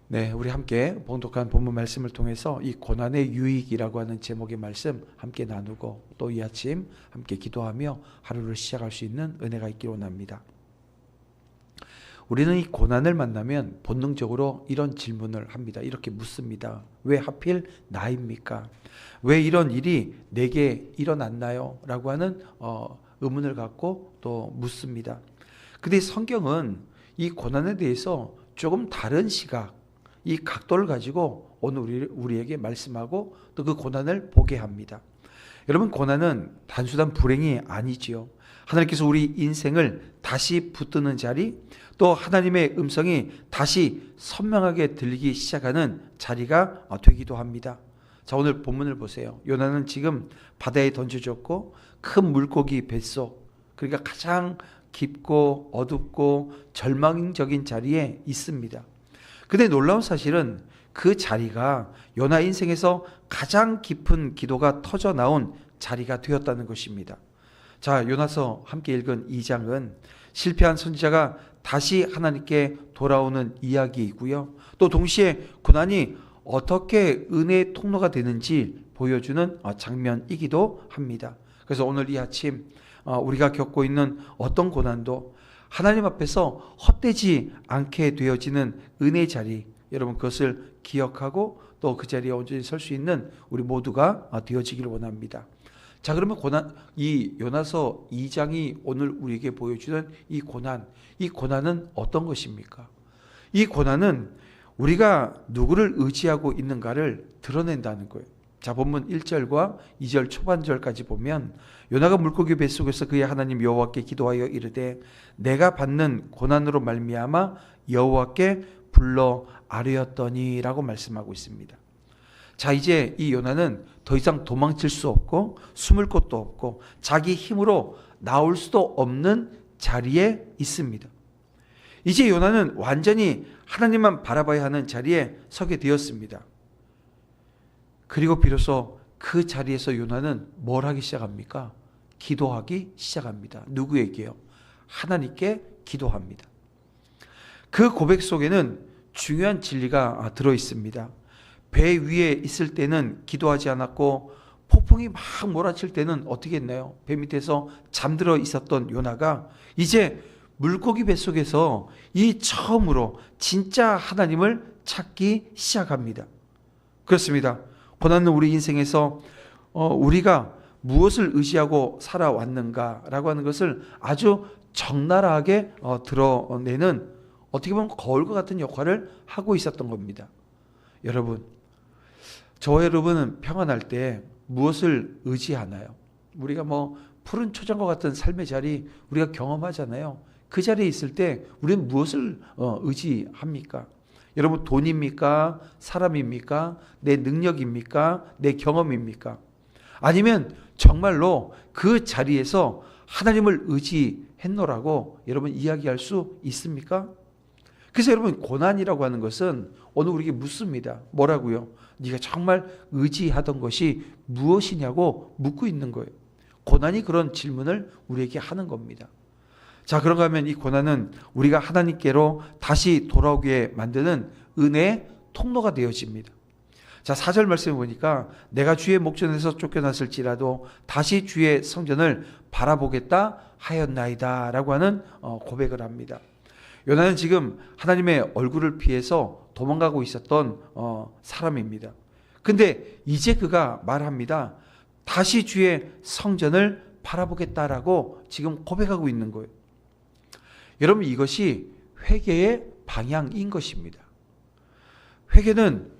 네, 우리 함께 봉독한 본문 말씀을 통해서 이 고난의 유익이라고 하는 제목의 말씀 함께 나누고 또 이 아침 함께 기도하며 하루를 시작할 수 있는 은혜가 있기를 원합니다. 우리는 이 고난을 만나면 본능적으로 이런 질문을 합니다. 이렇게 묻습니다. 왜 하필 나입니까? 왜 이런 일이 내게 일어났나요? 라고 하는 의문을 갖고 또 묻습니다. 근데 성경은 이 고난에 대해서 조금 다른 시각, 이 각도를 가지고 오늘 우리에게 말씀하고 또 그 고난을 보게 합니다. 여러분, 고난은 단순한 불행이 아니지요. 하나님께서 우리 인생을 다시 붙드는 자리, 또 하나님의 음성이 다시 선명하게 들리기 시작하는 자리가 되기도 합니다. 자, 오늘 본문을 보세요. 요나는 지금 바다에 던져졌고 큰 물고기 뱃속, 그러니까 가장 깊고 어둡고 절망적인 자리에 있습니다. 근데 놀라운 사실은 그 자리가 요나 인생에서 가장 깊은 기도가 터져 나온 자리가 되었다는 것입니다. 자, 요나서 함께 읽은 2장은 실패한 선지자가 다시 하나님께 돌아오는 이야기이고요. 또 동시에 고난이 어떻게 은혜의 통로가 되는지 보여주는 장면이기도 합니다. 그래서 오늘 이 아침 우리가 겪고 있는 어떤 고난도 하나님 앞에서 헛되지 않게 되어지는 은혜의 자리, 여러분 그것을 기억하고 또 그 자리에 온전히 설 수 있는 우리 모두가 되어지기를 원합니다. 자, 그러면 이 요나서 2장이 오늘 우리에게 보여주는 이 고난은 어떤 것입니까? 이 고난은 우리가 누구를 의지하고 있는가를 드러낸다는 거예요. 자, 본문 1절과 2절 초반절까지 보면 요나가 물고기 뱃속에서 그의 하나님 여호와께 기도하여 이르되 내가 받는 고난으로 말미암아 여호와께 불러 아뢰었더니라고 말씀하고 있습니다. 자, 이제 이 요나는 더 이상 도망칠 수 없고 숨을 곳도 없고 자기 힘으로 나올 수도 없는 자리에 있습니다. 이제 요나는 완전히 하나님만 바라봐야 하는 자리에 서게 되었습니다. 그리고 비로소 그 자리에서 요나는 뭘 하기 시작합니까? 기도하기 시작합니다. 누구에게요? 하나님께 기도합니다. 그 고백 속에는 중요한 진리가 들어 있습니다. 배 위에 있을 때는 기도하지 않았고 폭풍이 막 몰아칠 때는 어떻게 했나요? 배 밑에서 잠들어 있었던 요나가 이제 물고기 뱃속에서 이 처음으로 진짜 하나님을 찾기 시작합니다. 그렇습니다. 고난은 우리 인생에서 우리가 무엇을 의지하고 살아왔는가라고 하는 것을 아주 적나라하게 드러내는 어떻게 보면 거울과 같은 역할을 하고 있었던 겁니다. 여러분, 저와 여러분은 평안할 때 무엇을 의지하나요? 우리가 푸른 초장과 같은 삶의 자리 우리가 경험하잖아요. 그 자리에 있을 때 우리는 무엇을 의지합니까? 여러분, 돈입니까? 사람입니까? 내 능력입니까? 내 경험입니까? 아니면 정말로 그 자리에서 하나님을 의지했노라고 여러분 이야기할 수 있습니까? 그래서 여러분, 고난이라고 하는 것은 오늘 우리에게 묻습니다. 뭐라고요? 네가 정말 의지하던 것이 무엇이냐고 묻고 있는 거예요. 고난이 그런 질문을 우리에게 하는 겁니다. 자, 그런가 하면 이 고난은 우리가 하나님께로 다시 돌아오게 만드는 은혜의 통로가 되어집니다. 자, 4절 말씀을 보니까 내가 주의 목전에서 쫓겨났을지라도 다시 주의 성전을 바라보겠다 하였나이다 라고 하는 고백을 합니다. 요나는 지금 하나님의 얼굴을 피해서 도망가고 있었던 사람입니다. 근데 이제 그가 말합니다. 다시 주의 성전을 바라보겠다라고 지금 고백하고 있는 거예요. 여러분, 이것이 회개의 방향인 것입니다. 회개는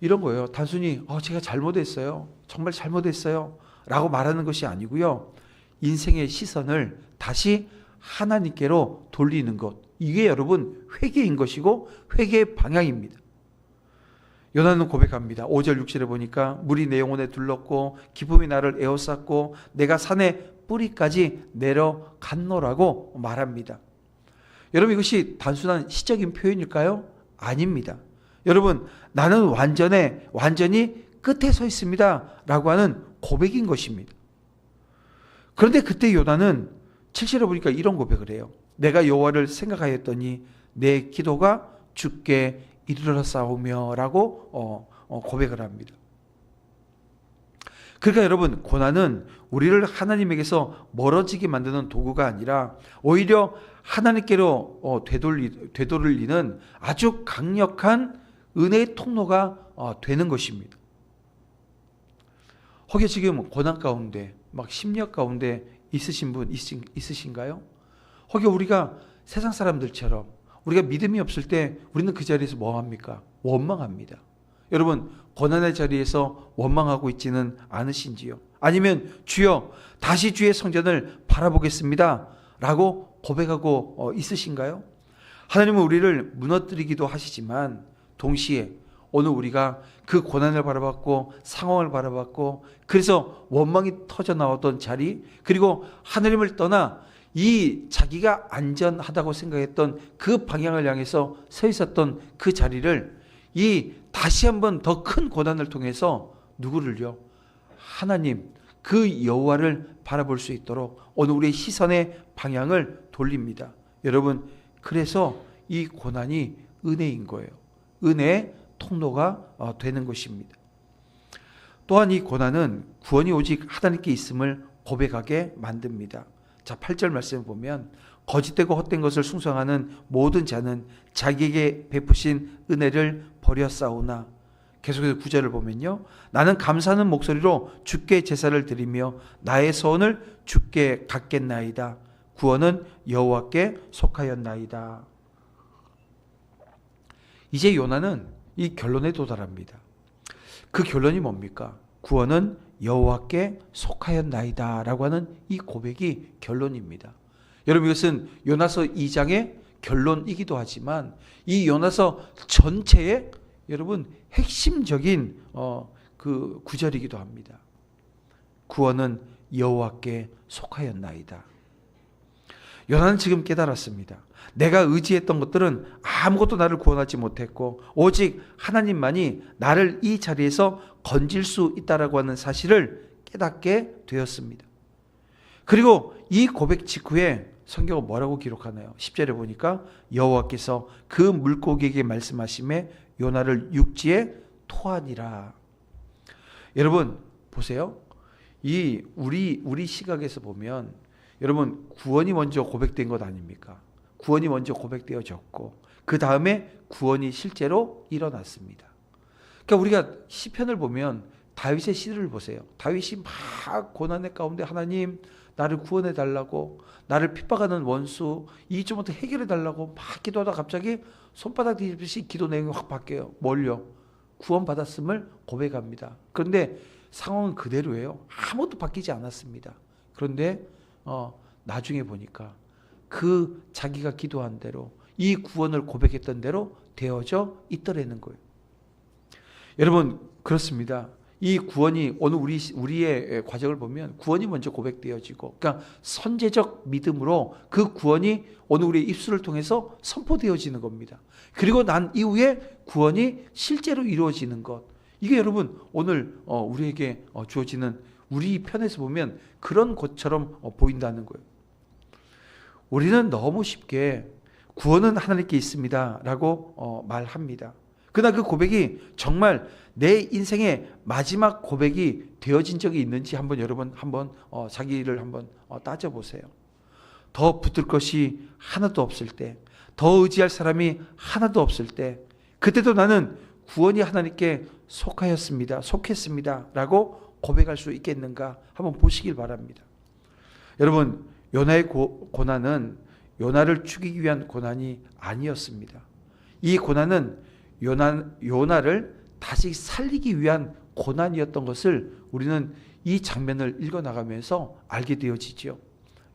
이런 거예요. 단순히 제가 잘못했어요. 정말 잘못했어요. 라고 말하는 것이 아니고요. 인생의 시선을 다시 하나님께로 돌리는 것. 이게 여러분 회개인 것이고 회개의 방향입니다. 요나는 고백합니다. 5절 6절에 보니까 물이 내 영혼에 둘렀고 기쁨이 나를 에워쌌고 내가 산의 뿌리까지 내려갔노라고 말합니다. 여러분, 이것이 단순한 시적인 표현일까요? 아닙니다. 여러분, 나는 완전히 끝에 서 있습니다 라고 하는 고백인 것입니다. 그런데 그때 요나는 7절에 보니까 이런 고백을 해요. 내가 여호와를 생각하였더니 내 기도가 주께 이르렀사오며 라고 고백을 합니다. 그러니까 여러분, 고난은 우리를 하나님에게서 멀어지게 만드는 도구가 아니라 오히려 하나님께로 되돌리는 아주 강력한 은혜의 통로가 되는 것입니다. 혹여 지금 고난 가운데 막 심리학 가운데 있으신 분 있으신가요? 혹여 우리가 세상 사람들처럼 우리가 믿음이 없을 때 우리는 그 자리에서 뭐 합니까? 원망합니다. 여러분, 고난의 자리에서 원망하고 있지는 않으신지요? 아니면 주여 다시 주의 성전을 바라보겠습니다 라고 고백하고 있으신가요? 하나님은 우리를 무너뜨리기도 하시지만 동시에 오늘 우리가 그 고난을 바라봤고 상황을 바라봤고 그래서 원망이 터져 나왔던 자리, 그리고 하나님을 떠나 이 자기가 안전하다고 생각했던 그 방향을 향해서 서 있었던 그 자리를 이 다시 한번 더 큰 고난을 통해서 누구를요? 하나님, 그 여호와를 바라볼 수 있도록 오늘 우리의 시선의 방향을 돌립니다. 여러분, 그래서 이 고난이 은혜인 거예요. 은혜의 통로가 되는 것입니다. 또한 이 고난은 구원이 오직 하나님께 있음을 고백하게 만듭니다. 자, 8절 말씀을 보면 거짓되고 헛된 것을 숭상하는 모든 자는 자기에게 베푸신 은혜를 버렸사오나, 계속해서 9절을 보면요, 나는 감사하는 목소리로 주께 제사를 드리며 나의 소원을 주께 갖겠나이다. 구원은 여호와께 속하였나이다. 이제 요나는 이 결론에 도달합니다. 그 결론이 뭡니까? 구원은 여호와께 속하였나이다 라고 하는 이 고백이 결론입니다. 여러분, 이것은 요나서 2장의 결론이기도 하지만 이 요나서 전체의 여러분 핵심적인 그 구절이기도 합니다. 구원은 여호와께 속하였나이다. 요나는 지금 깨달았습니다. 내가 의지했던 것들은 아무것도 나를 구원하지 못했고 오직 하나님만이 나를 이 자리에서 건질 수 있다라고 하는 사실을 깨닫게 되었습니다. 그리고 이 고백 직후에 성경은 뭐라고 기록하나요? 10절에 보니까 여호와께서 그 물고기에게 말씀하심에 요나를 육지에 토하니라. 여러분 보세요. 이 우리 시각에서 보면 여러분, 구원이 먼저 고백된 것 아닙니까? 구원이 먼저 고백되어졌고 그 다음에 구원이 실제로 일어났습니다. 그러니까 우리가 시편을 보면 다윗의 시를 보세요. 다윗이 막 고난의 가운데 하나님 나를 구원해 달라고, 나를 핍박하는 원수 이 좀 어떻게 해결해 달라고 막 기도하다 갑자기 손바닥 뒤집듯이 기도 내용이 확 바뀌어요. 뭘요? 구원받았음을 고백합니다. 그런데 상황은 그대로예요. 아무것도 바뀌지 않았습니다. 그런데 나중에 보니까 그 자기가 기도한 대로 이 구원을 고백했던 대로 되어져 있더라는 거예요. 여러분, 그렇습니다. 이 구원이 오늘 우리의 과정을 보면 구원이 먼저 고백되어지고, 그러니까 선제적 믿음으로 그 구원이 오늘 우리의 입술을 통해서 선포되어지는 겁니다. 그리고 난 이후에 구원이 실제로 이루어지는 것, 이게 여러분 오늘 우리에게 주어지는, 우리 편에서 보면 그런 것처럼 보인다는 거예요. 우리는 너무 쉽게 구원은 하나님께 있습니다 라고 말합니다. 그러나 그 고백이 정말 내 인생의 마지막 고백이 되어진 적이 있는지 여러분 한번 자기를 한번 따져보세요. 더 붙들 것이 하나도 없을 때, 더 의지할 사람이 하나도 없을 때, 그때도 나는 구원이 하나님께 속했습니다 라고 고백할 수 있겠는가 한번 보시길 바랍니다. 여러분, 요나의 고난은 요나를 죽이기 위한 고난이 아니었습니다. 이 고난은 요나를 다시 살리기 위한 고난이었던 것을 우리는 이 장면을 읽어나가면서 알게 되어지죠.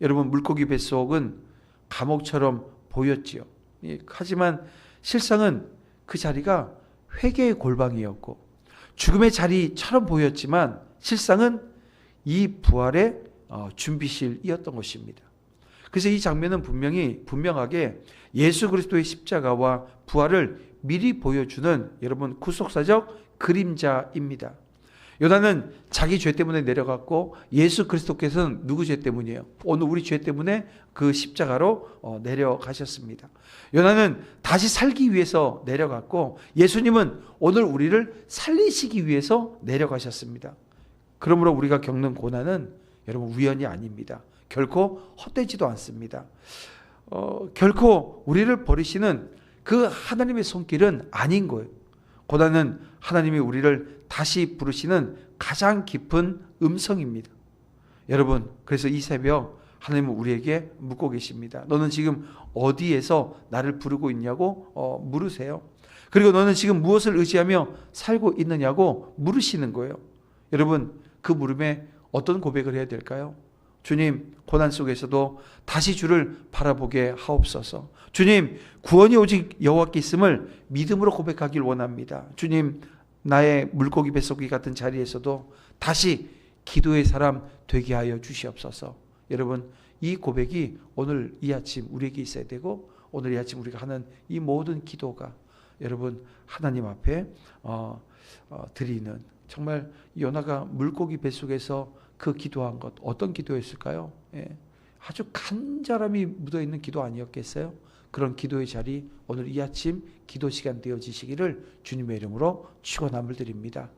여러분, 물고기 뱃속은 감옥처럼 보였지요. 하지만 실상은 그 자리가 회개의 골방이었고 죽음의 자리처럼 보였지만 실상은 이 부활의 준비실이었던 것입니다. 그래서 이 장면은 분명하게 예수 그리스도의 십자가와 부활을 미리 보여주는 여러분 구속사적 그림자입니다. 요나는 자기 죄 때문에 내려갔고 예수 그리스도께서는 누구 죄 때문이에요? 오늘 우리 죄 때문에 그 십자가로 내려가셨습니다. 요나는 다시 살기 위해서 내려갔고 예수님은 오늘 우리를 살리시기 위해서 내려가셨습니다. 그러므로 우리가 겪는 고난은 여러분 우연이 아닙니다. 결코 헛되지도 않습니다. 결코 우리를 버리시는 그 하나님의 손길은 아닌 거예요. 고난은 하나님이 우리를 다시 부르시는 가장 깊은 음성입니다. 여러분, 그래서 이 새벽 하나님은 우리에게 묻고 계십니다. 너는 지금 어디에서 나를 부르고 있냐고 물으세요. 그리고 너는 지금 무엇을 의지하며 살고 있느냐고 물으시는 거예요. 여러분, 그 물음에 어떤 고백을 해야 될까요? 주님, 고난 속에서도 다시 주를 바라보게 하옵소서. 주님, 구원이 오직 여호와께 있음을 믿음으로 고백하길 원합니다. 주님, 나의 물고기 뱃속이 같은 자리에서도 다시 기도의 사람 되게 하여 주시옵소서. 여러분, 이 고백이 오늘 이 아침 우리에게 있어야 되고, 오늘 이 아침 우리가 하는 이 모든 기도가 여러분 하나님 앞에 드리는, 정말 요나가 물고기 뱃속에서 그 기도한 것, 어떤 기도였을까요? 아주 간절함이 묻어있는 기도 아니었겠어요? 그런 기도의 자리, 오늘 이 아침 기도 시간 되어지시기를 주님의 이름으로 축원함을 드립니다.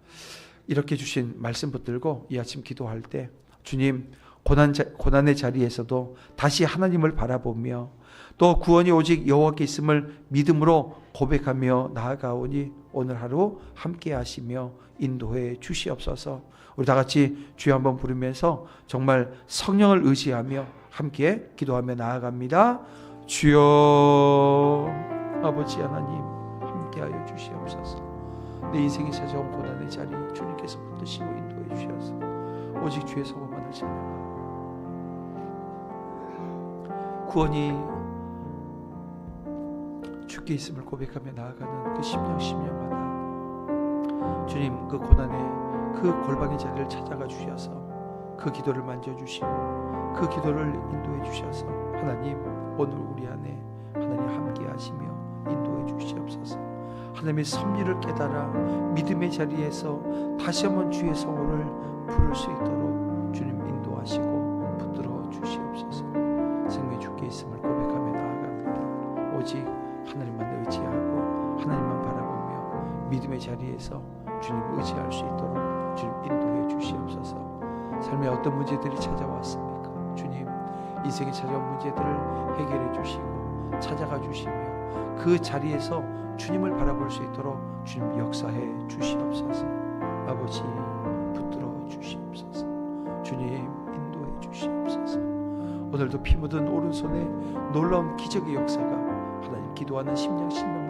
이렇게 주신 말씀 붙들고 이 아침 기도할 때 주님, 고난의 자리에서도 다시 하나님을 바라보며 또 구원이 오직 여호와께 있음을 믿음으로 고백하며 나아가오니 오늘 하루 함께 하시며 인도해 주시옵소서. 우리 다 같이 주여 한번 부르면서 정말 성령을 의지하며 함께 기도하며 나아갑니다. 주여, 아버지 하나님 함께하여 주시옵소서. 내 인생에 찾아온 고난의 자리 주님께서 붙드시고 인도해 주셔서 오직 주의 성호만을 찬양하고 구원이 주께 있음을 고백하며 나아가는 그 심령마다 주님, 그 고난의 그 골방의 자리를 찾아가 주셔서 그 기도를 만져주시고 그 기도를 인도해 주셔서 하나님, 오늘 우리 안에 하나님 함께 하시며 인도해 주시옵소서. 하나님의 섭리를 깨달아 믿음의 자리에서 다시 한번 주의 성호를 부를 수 있도록 주님 인도하시고 붙들어 주시옵소서. 생명이 주께 있음을 고백하며 나아갑니다. 오직 하나님만 의지하고 하나님만 바라보며 믿음의 자리에서 주님 의지할 수 있도록 주님 인도해 주시옵소서. 삶에 어떤 문제들이 찾아왔습니까? 주님, 인생에 찾아온 문제들을 해결해 주시고 찾아가 주시며 그 자리에서 주님을 바라볼 수 있도록 주님 역사해 주시옵소서. 아버지, 붙들어 주시옵소서. 주님, 인도해 주시옵소서. 오늘도 피 묻은 오른손에 놀라운 기적의 역사가 하나님 기도하는 심령